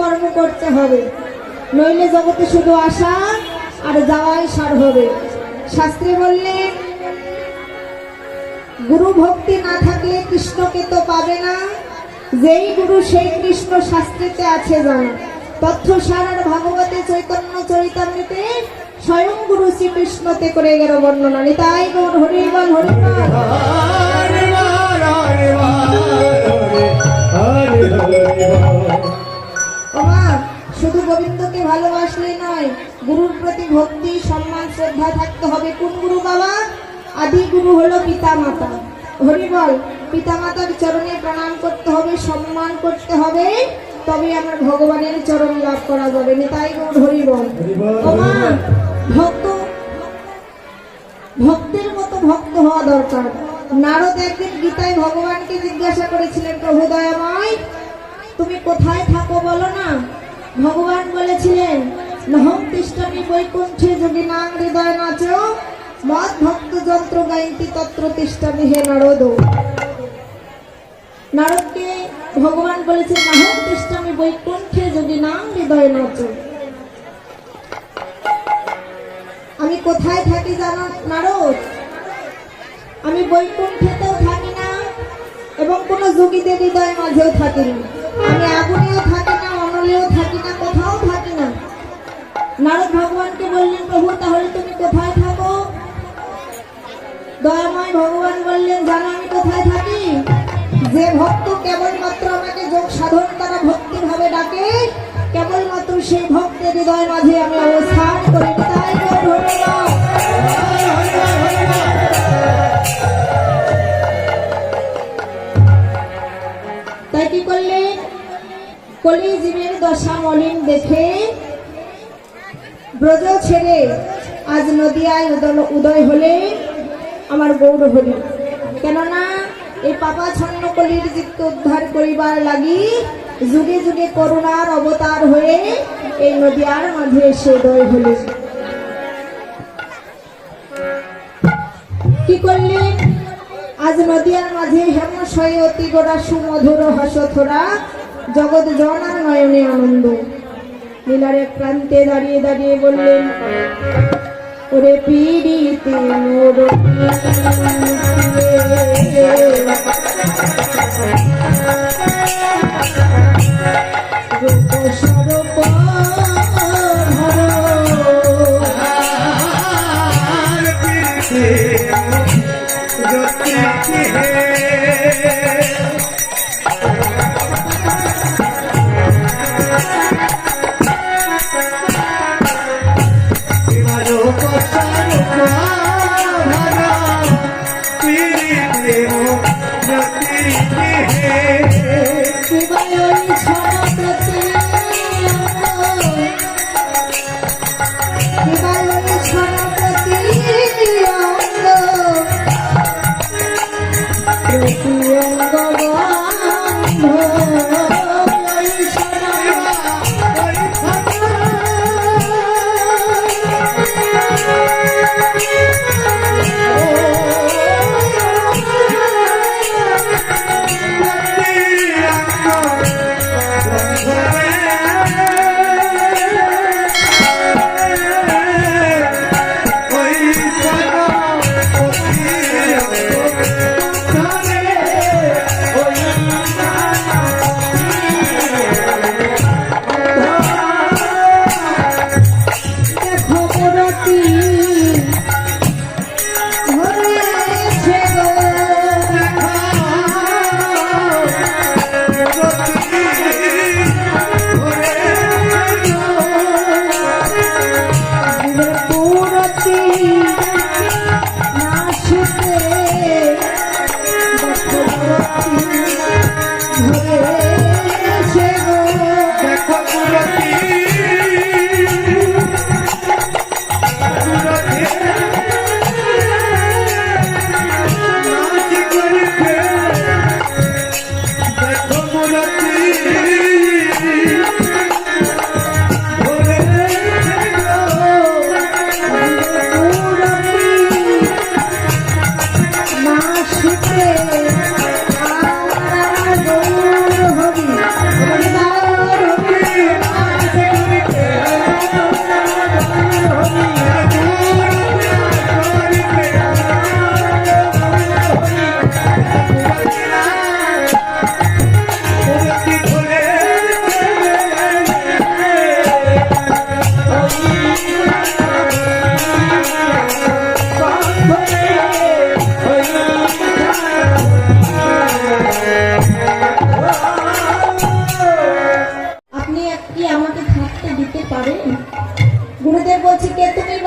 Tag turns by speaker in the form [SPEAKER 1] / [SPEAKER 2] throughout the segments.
[SPEAKER 1] কর্ম করতে হবে, নইলে জগতে শুধু আসা আর যাওয়াই সার হবে। শাস্ত্রে বললেন গুরু ভক্তি না থাকলে কৃষ্ণকে তো পাবে না, যেই গুরু সেই কৃষ্ণ শাস্ত্রেতে আছে জানা। তথ্য সারার ভাগবতে চৈতন্য চরিতামৃতে স্বয়ং গুরু শ্রীকৃষ্ণতে করে গেল বর্ণনা। নিতাই গৌর হরি বল হরি বল। ওমা শুধু গোবিন্দকে ভালোবাসলে নয়, গুরুর প্রতি ভক্তি সম্মান শ্রদ্ধা থাকতে হবে। কোন গুরু বাবা? আদি গুরু হলো পিতা মাতা। হরি বল। পিতা মাতার চরণে প্রণাম করতে হবে, সম্মান করতে হবে, তবে আমার ভগবানের চরণ লাভ করা যাবে। নিতাই গৌর হরি বল। ওমা ভক্তের মতো ভক্ত হওয়া দরকার। নারদ একদিন গীতায় ভগবানকে জিজ্ঞাসা করেছিলেন, প্রভু দয়াময় তুমি কোথায় থাকো বলো না। ভগবান বলেছিলেন নহং তিষ্ঠামি বৈকুণ্ঠে যোগিনাং হৃদয় নাচ মদ ভক্ত যন্ত্র গায়ন্তি তত্র তিষ্ঠামি। হে নারদ, নারদকে ভগবান বলেছেন নহং তিষ্ঠামি বৈকুণ্ঠে যোগিনাং হৃদয় নাচ। আমি কোথায় থাকি জানো নারদ? আমি বৈকুণ্ঠেতেও থাকি না এবং কোন যোগীদের হৃদয় মাঝেও থাকি না। আমি আগুনেও থাকি না, অনলেও থাকি না, কোথাও থাকি না। নারদ ভগবানকে বললেন প্রভু তাহলে তুমি কোথায় থাকো? দয়াময় ভগবান বললেন জানো আমি কোথায় থাকি? যে ভক্ত কেবলমাত্র আমাকে যোগ সাধন দ্বারা ভক্তি ভাবে ডাকে, কেবলমাত্র সেই ভক্তের হৃদয় মাঝে আমি অবস্থান করি। তাই তাই কি করলেন? কলি জীবের দশা মলিন দেখে ব্রজ ছেড়ে আজ নদিয়ায় উদয় হলে আমার গৌর হরি। কেননা এই পাপাচ্ছন্ন কলির জীবকে উদ্ধার করিবার লাগি যুগে যুগে করুণার অবতার হয়ে এই নদিয়ার মাঝে এসে উদয় হলে। কি করলেন? আজ নদিয়ার মাঝে হেমশয়ে অতি গোড়া সুমধুর হাসথরা জগৎ জনার নয়নে আনন্দ। লীলার এক প্রান্তে দাঁড়িয়ে দাঁড়িয়ে বললেন ওরে পীড়িতে মোর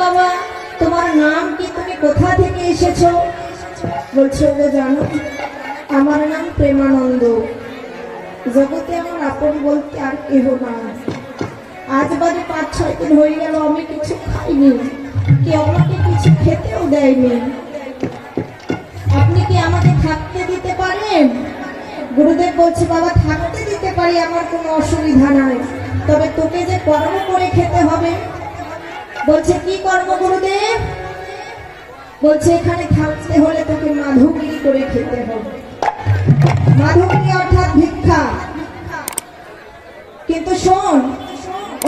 [SPEAKER 1] বাবা তোমার নাম কি, তুমি কোথা থেকে এসেছো? বলছে ওগো জানো আমার নাম প্রেমানন্দ, জগতে আমার আপন বলতে আর কেহ না। আজ বাদে 5-6 দিন হয়ে গেল আমি কিছু খাইনি, কেউ আমাকে কিছু খেতেও দেয়নি। আপনি কি আমাকে থাকতে দিতে পারেন? গুরুদেব বলছে বাবা থাকতে দিতে পারি, আমার কোনো অসুবিধা নাই, তবে তোকে যে কর্ম করে খেতে হবে। বলছে কি কর্ম গুরুদেব? বলছে এখানে থাকতে হলে তোকে মাধুগিরি করে খেতে হবে। মাধুগিরি অর্থাৎ ভিক্ষা। কিন্তু শোন,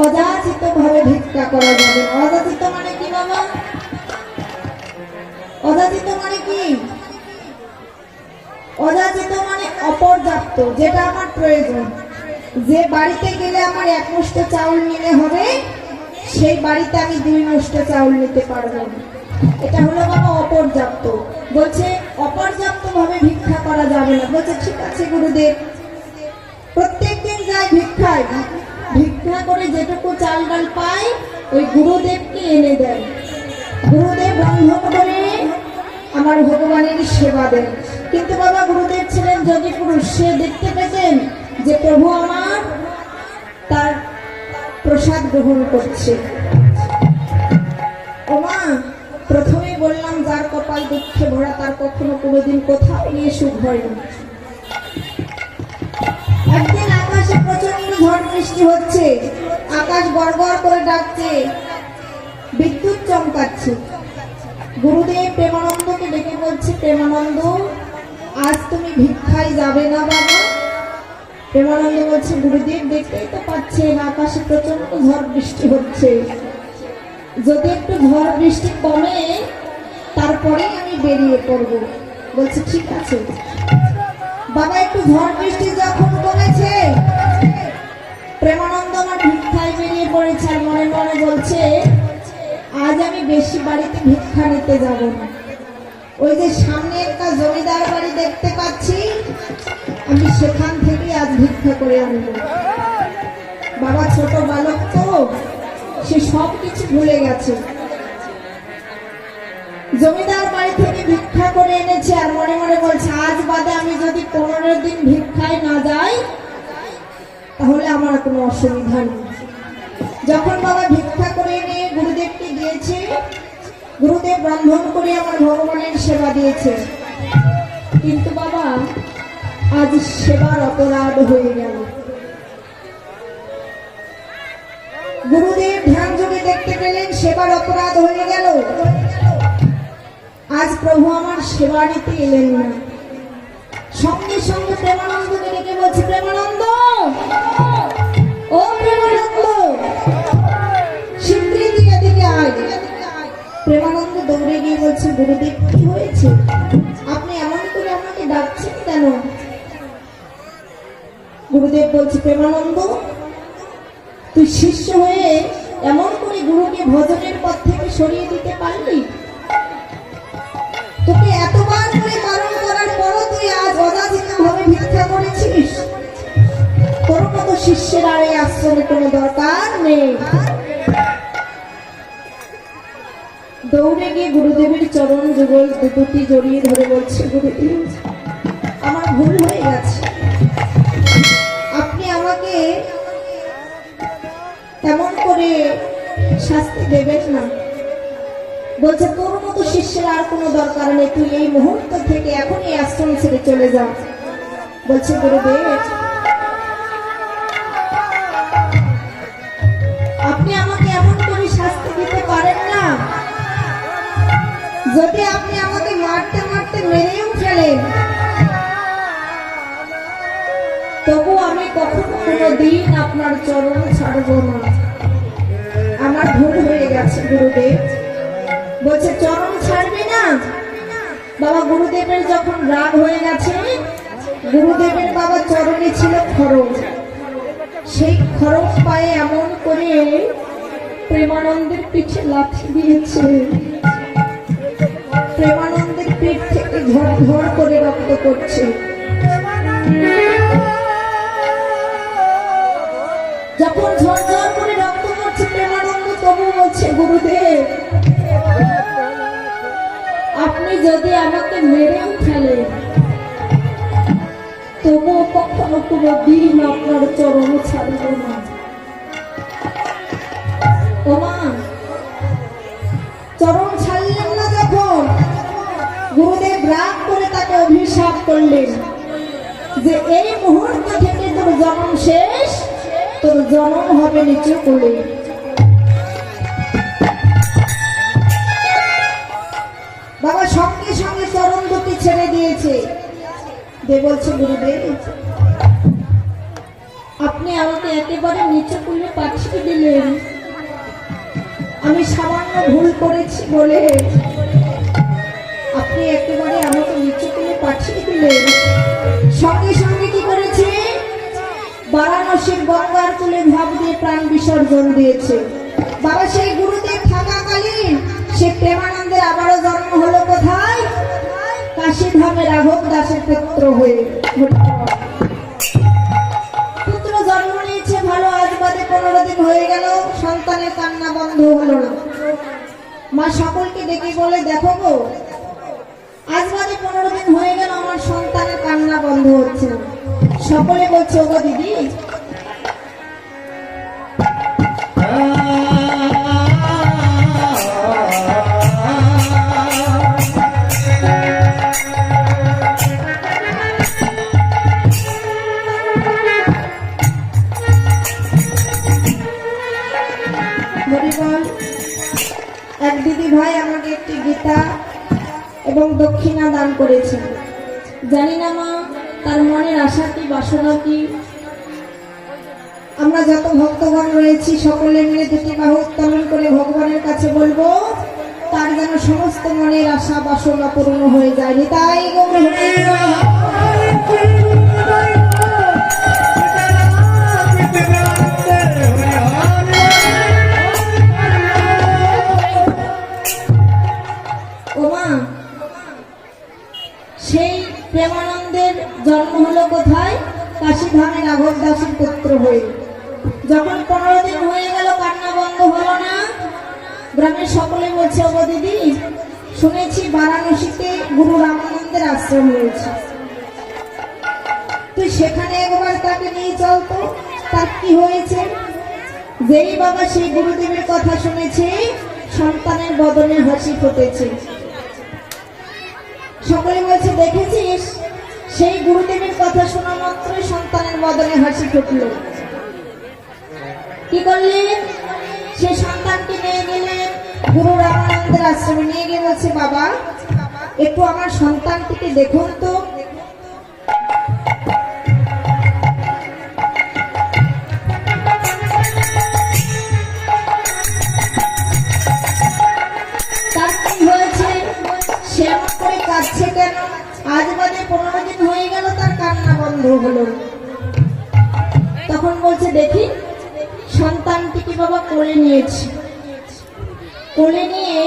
[SPEAKER 1] অযাচিত ভাবে ভিক্ষা করা যাবে। অযাচিত মানে কি বাবা? অযাচিত মানে কি? অযাচিত মানে অপর্যাপ্ত, যেটা আমার প্রয়োজন। যে বাড়িতে গেলে আমার 1 মুষ্ট চাউল নিলে হবে, সেই বাড়িতে আমি 2 মুষ্ট চাউল নিতে পারবো না। এটা হলো বাবা অপর্যাপ্ত। বলছে অপর্যাপ্ত ভাবে ভিক্ষা করা যাবে না। বলছে ঠিক আছে গুরুদেব। প্রত্যেকদিন যাই ভিক্ষায়, ভিক্ষা করে যেটুকু চাল ডাল পাই ওই গুরুদেবকে এনে দেয়। গুরুদেব রন্ধন করে আমার ভগবানের সেবা দেন। কিন্তু বাবা গুরুদেব ছিলেন যোগী পুরুষ, সে দেখতে পেতেন যে প্রভু আমার তার প্রসাদ গ্রহণ করছে। ওমা প্রথমে বললাম যার কপাল দুঃখে ভরা তার কখনো কোনোদিন কোথাও নিয়ে সুখ হয় না। একদিন আকাশে প্রচন্ড ঝড় বৃষ্টি হচ্ছে, আকাশ গড়গড় করে ডাকছে, বিদ্যুৎ চমকাচ্ছে। গুরুদেব প্রেমানন্দকে ডেকে বলছে প্রেমানন্দ আজ তুমি ভিক্ষায় যাবে না বাবা? প্রেমানন্দ বলছে গুরুদেব দেখতেই তো পাচ্ছেন আকাশে প্রচন্ড ঝড় বৃষ্টি হচ্ছে, যদি একটু ঝড় বৃষ্টি কমে তারপরে আমি বেরিয়ে পড়বো। বলছে ঠিক আছে বাবা। একটু ঝড় বৃষ্টি যখন কমেছে প্রেমানন্দ আমার ভিক্ষায় বেরিয়ে পড়েছে, আর মনে মনে বলছে আজ আমি বেশি বাড়িতে ভিক্ষা নিতে যাব না। ওই যে সামনে একটা জমিদার বাড়ি দেখতে পাচ্ছি, আমি সেখান থেকে আজ ভিক্ষা করে আনব। বাবা ছোট বালক তো, সে সব কিছু ভুলে গেছে। জমিদার বাড়ি থেকে ভিক্ষা করে এনেছে, আর মনে মনে বলছে আজ বাদে আমি যদি 15 দিন ভিক্ষায় না যাই তাহলে আমার কোনো অসুবিধা নেই। যখন বাবা ভিক্ষা করে এনে গুরুদেবকে দিয়েছে, গুরুদেব রন্ধন করে আমার ভগবানের সেবা দিয়েছে। কিন্তু বাবা আজ সেবার অপরাধ হয়ে গেল। গুরুদেব ধ্যান যোগে দেখতে পেলেন সেবার অপরাধ হয়ে গেল। আজ প্রভু আমার সেবা নিতে এলেন না। সঙ্গে সঙ্গে প্রেমানন্দকে ডেকে বলছে প্রেমানন্দ, ও প্রেমানন্দ স্বীকৃতি এদিকে আয়। প্রেমানন্দ দৌড়ে গিয়ে বলছে গুরুদেব কি হয়েছে, আপনি এমন করে আমাকে ডাকছেন কেন? গুরুদেব বলছে প্রেমানন্দ তুই শিষ্য হয়ে এমন করে গুরুকে ভজনের পথ থেকে সরিয়ে দিতে পারলি? তোকে এতবার করে বারণ করার পরও তুই আজ অযাচিত ভাবে ভিক্ষা করেছিস। তোর মতো শিষ্যের আর এই আশ্রমে কোনো দরকার নেই। দৌড়ে গিয়ে গুরুদেবের চরণ যুগল দুটি জড়িয়ে ধরে বলছে গুরুদেব আমার ভুল হয়ে গেছে, আপনি আমাকে এমন করে শাস্তি দেবেন না। বলছে তোর মতো শিষ্যের আর কোনো দরকার নেই, তুই এই মুহূর্ত থেকে এখনই আশ্রম ছেড়ে চলে যা। বলছে গুরুদেব আপনি আমাকে এমন করে শাস্তি দিতে পারেন না। যদি আপনি আমাকে মারতে মারতে মেরেও ফেলেন তবু আমি কখনো কোনোদিন আপনার চরণ ছাড়ব না। আমার ভুল হয়ে গেছে গুরুদেব। বলছে চরণ ছাড়বে না? বাবা গুরুদেবের যখন রাগ হয়ে গেছে, গুরুদেবের বাবা চরণে ছিল খড়গ, সেই খড়গ পায়ে এমন করে প্রেমানন্দের পিঠে লাথি দিয়েছে, প্রেমানন্দের পিঠ থেকে ঝরঝর করে রক্ত পড়ছে। যখন ঝরঝর করে রক্ত পড়ছে প্রেমানন্দ তবু বলছে, গুরুদেব আপনি যদি আমাকে মেরেও ফেলেন তবুও কখনো কোনো দিন আপনার চরণ ছাড়ব না। ওমা, চরণ ছাড়লেন না যখন, গুরুদেব রাগ করে তাকে অভিশাপ করলেন যে এই মুহূর্ত থেকে তোর জন্ম শেষ, তোর জন্ম হবে নিচু করে। বাবা সঙ্গে সঙ্গে চরণ দুটি ছেড়ে দিয়েছে। দে বলছে, গুরুদেব আপনি আমাকে একেবারে নিচু করে পাঠিয়ে দিলেন, আমি সামান্য ভুল করেছি বলে আপনি একেবারে আমাকে নিচু করে পাঠিয়ে দিলেন। সঙ্গে সঙ্গে কি করেছে, বারাণসীর গঙ্গার কুলে ভাব দিয়ে প্রাণ বিসর্জন দিয়েছে। বাবা সেই গুরুদেব থাকাকালীন সে প্রেমানন্দের আবারও জন্ম হলো কোথায়, কাশীধামে রাঘব দাসের পুত্র হয়ে। পুত্র জন্ম নিয়েছে ভালো, আজ বাদে 15 দিন হয়ে গেল, সন্তানের কান্না বন্ধ হলো না। মা সকলকে ডেকে বলে, দেখো গো আজ বাদে 15 দিন হয়ে গেল, আমার সন্তানের কান্না বন্ধ হচ্ছে না। সকলে বলছে, ওগো দিদি এক দিদি ভাই আমাকে একটি গীতা এবং দক্ষিণা দান করেছেন। জানি না মা তার মনের আশা কি বাসনা কি। আমরা যত ভক্তগণ রয়েছি সকলে মিলে দুটি বাহু উত্তোলন করে ভগবানের কাছে বলবো তার যেন সমস্ত মনের আশা বাসনা পূর্ণ হয়ে যায়। তাই সেই প্রেমানন্দের জন্ম হলো কোথায়, কাশীধামে রাঘব দাসের পুত্র হয়ে। যখন 15 দিন হয়ে গেল কান্না বন্ধ হলো না, গ্রামের সকলে বলছে, ওগো দিদি শুনেছি বারাণসীতে গুরু রামানন্দের আশ্রম রয়েছে, তুই সেখানে একবার তাকে নিয়ে চল তো, তার কি হয়েছে। যেই বাবা সেই গুরুদেবের কথা শুনেছে, সন্তানের বদনে হাসি ফুটেছে। সকলে বলছে, দেখেছিস সেই গুরুদেবের কথা শোনা মাত্রই সন্তানের বদনে হাসি ফুটল। কি করলেন, সে সন্তানকে নিয়ে গেলেন গুরু রামানন্দের আশ্রমে। নিয়ে গিয়ে বলছে, বাবা একটু আমার সন্তানটিকে দেখুন তো। তার কি হয়েছে, সে এমন করে কাঁদছে কেন, আজ বাদে 15 দিন হয়ে গেল তার কান্না বন্ধ হলো। তখন বলছে, দেখি সন্তানটিকে বাবা কোলে নিয়েছি। কোলে নিয়ে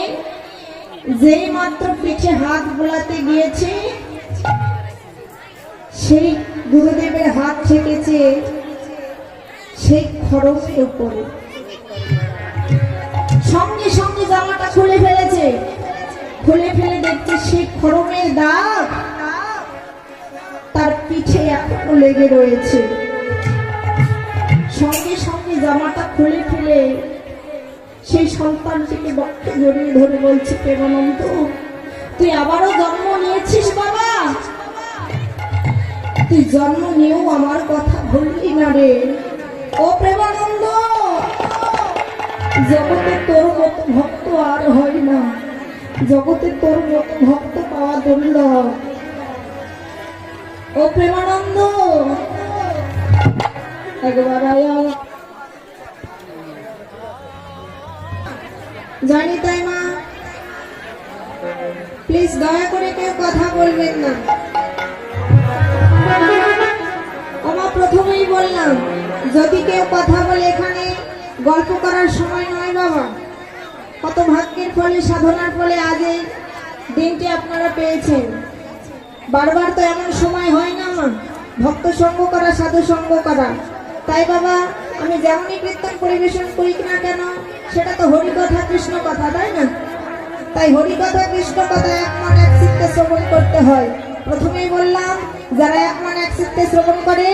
[SPEAKER 1] যেই মাত্র পিঠে হাত বোলাতে গিয়েছে, সেই গুরুদেবের হাত ঠেকেছে সেই খড়মের উপরে। সঙ্গে সঙ্গে জামাটা খুলে ফেলেছে, খুলে ফেলে দেখছে সেই খড়মের দাগ তার পিঠে এখনো লেগে রয়েছে। সঙ্গে সঙ্গে জামাটা খুলে ফেলে সেই সন্তানটিকে বক্ষে জড়িয়ে ধরে বলছে, প্রেমানন্দ তুই আবারও জন্ম নিয়েছিস বাবা, তুই জন্ম নিয়েও আমার কথা ভুললি না রে। ও প্রেমানন্দ, জগতে তোর মতো ভক্ত আর হয় না, জগতে তোর মতো ভক্ত পাওয়া দুর্লভ। ও প্রেমানন্দ একবার আয়া। জানি তাই মা, প্লিজ দয়া করে কেউ কথা বলবেন না। আমার প্রথমেই বললাম, যদি কেউ কথা বলে এখানে গল্প করার সময় নয় বাবা। কত ভাগ্যের ফলে, সাধনার ফলে আজ এই দিনটি আপনারা পেয়েছেন। বারবার তো এমন সময় হয় না মা, ভক্ত সঙ্গ করা, সাধু সঙ্গ করা। তাই বাবা আমি যেমনই কীর্তন পরিবেশন করি না কেন, সেটা তো হরিকথা কৃষ্ণ কথা, তাই না? তাই হরিকথা কৃষ্ণ কথা এক মন এক চিত্তে শ্রবণ করতে হয়। প্রথমেই বললাম, যারা এক মন এক চিত্তে শ্রবণ করে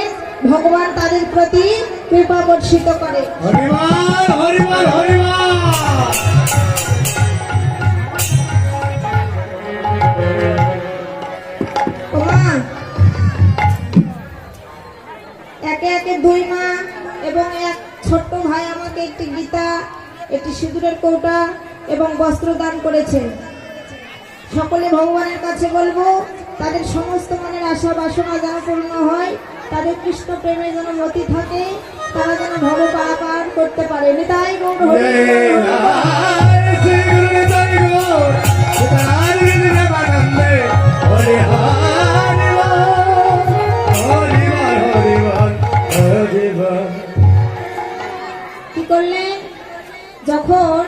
[SPEAKER 1] ভগবান তাদের প্রতি কৃপা বর্ষিত করে।
[SPEAKER 2] হরিবল হরিবল হরিবল।
[SPEAKER 1] ওমা, একে একে দুই মা এবং এক ছোট্ট ভাই আমাকে একটি গীতা, একটি সিঁদুরের কৌটা এবং বস্ত্র দান করেছে। সকলে ভগবানের কাছে বলবো তাদের সমস্ত মনের আশা বাসনা যেন পূর্ণ হয়, তাদের কৃষ্ণ প্রেমে যেন মতি থাকে, তারা যেন ভব পারাপার করতে পারে। তাই গৌর হরি বল, হরি বল। কি করলেন? যখন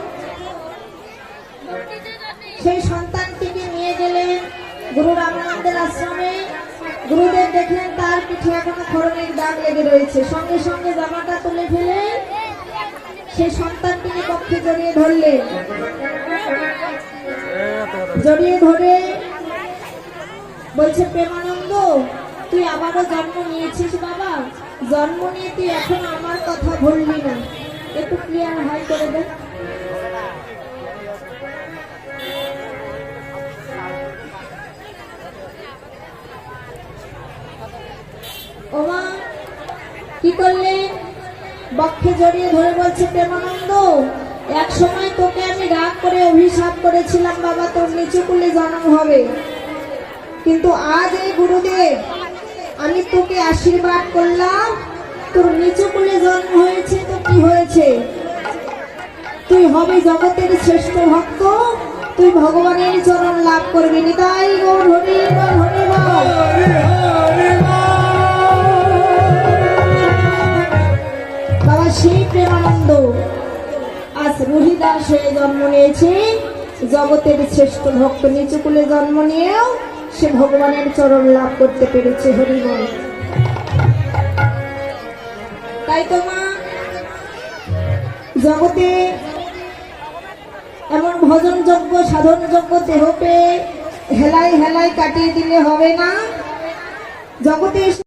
[SPEAKER 1] সেই সন্তানটিকে নিয়ে গেলেন গুরু রামানন্দের আশ্রমে, গুরুদেব দেখলেন তার পিঠে এখনো খড়মের দাগ লেগে রয়েছে। সঙ্গে সঙ্গে জামাটা তুলে ফেলে সেই সন্তানটিকে কক্ষে জড়িয়ে ধরলেন। জড়িয়ে ধরে বলছে, প্রেমানন্দ, তুই আবারও জন্ম নিয়েছিস বাবা, জন্ম নিয়ে তুই এখন আমার কথা ভুললি না। একটু ক্লিয়ার হয় করে দে। ওমা, কি করলে? বক্ষে জড়িয়ে ধরে বলছে, প্রেমানন্দ, এক সময় তোকে আমি রাগ করে অভিশাপ করেছিলাম বাবা, তোর নিচু কুলে জন্ম হবে। কিন্তু আজ এই গুরুদেব, আমি তোকে আশীর্বাদ করলাম, তোর নিচু কুলে জন্ম হয়েছে তো কি হয়েছে? তুই হবে জগতের শ্রেষ্ঠ ভক্ত, তুই ভগবানের চরণ লাভ করবি। নিতাই গৌর হরি বল, হরি বল। বাবা সেই প্রেমানন্দ আজ রহিদাস হয়ে জন্ম নিয়েছে, জগতের শ্রেষ্ঠ ভক্ত, নিচু কুলে জন্ম নিয়েও সে ভগবানের চরণ লাভ করতে পেরেছে। হরি বল। তাই তো মা, জগতে এমন ভজন যোগ্য সাধন যোগ্য দেহ পেয়ে হেলায় হেলায় কাটিয়ে দিলে হবে না। জগতে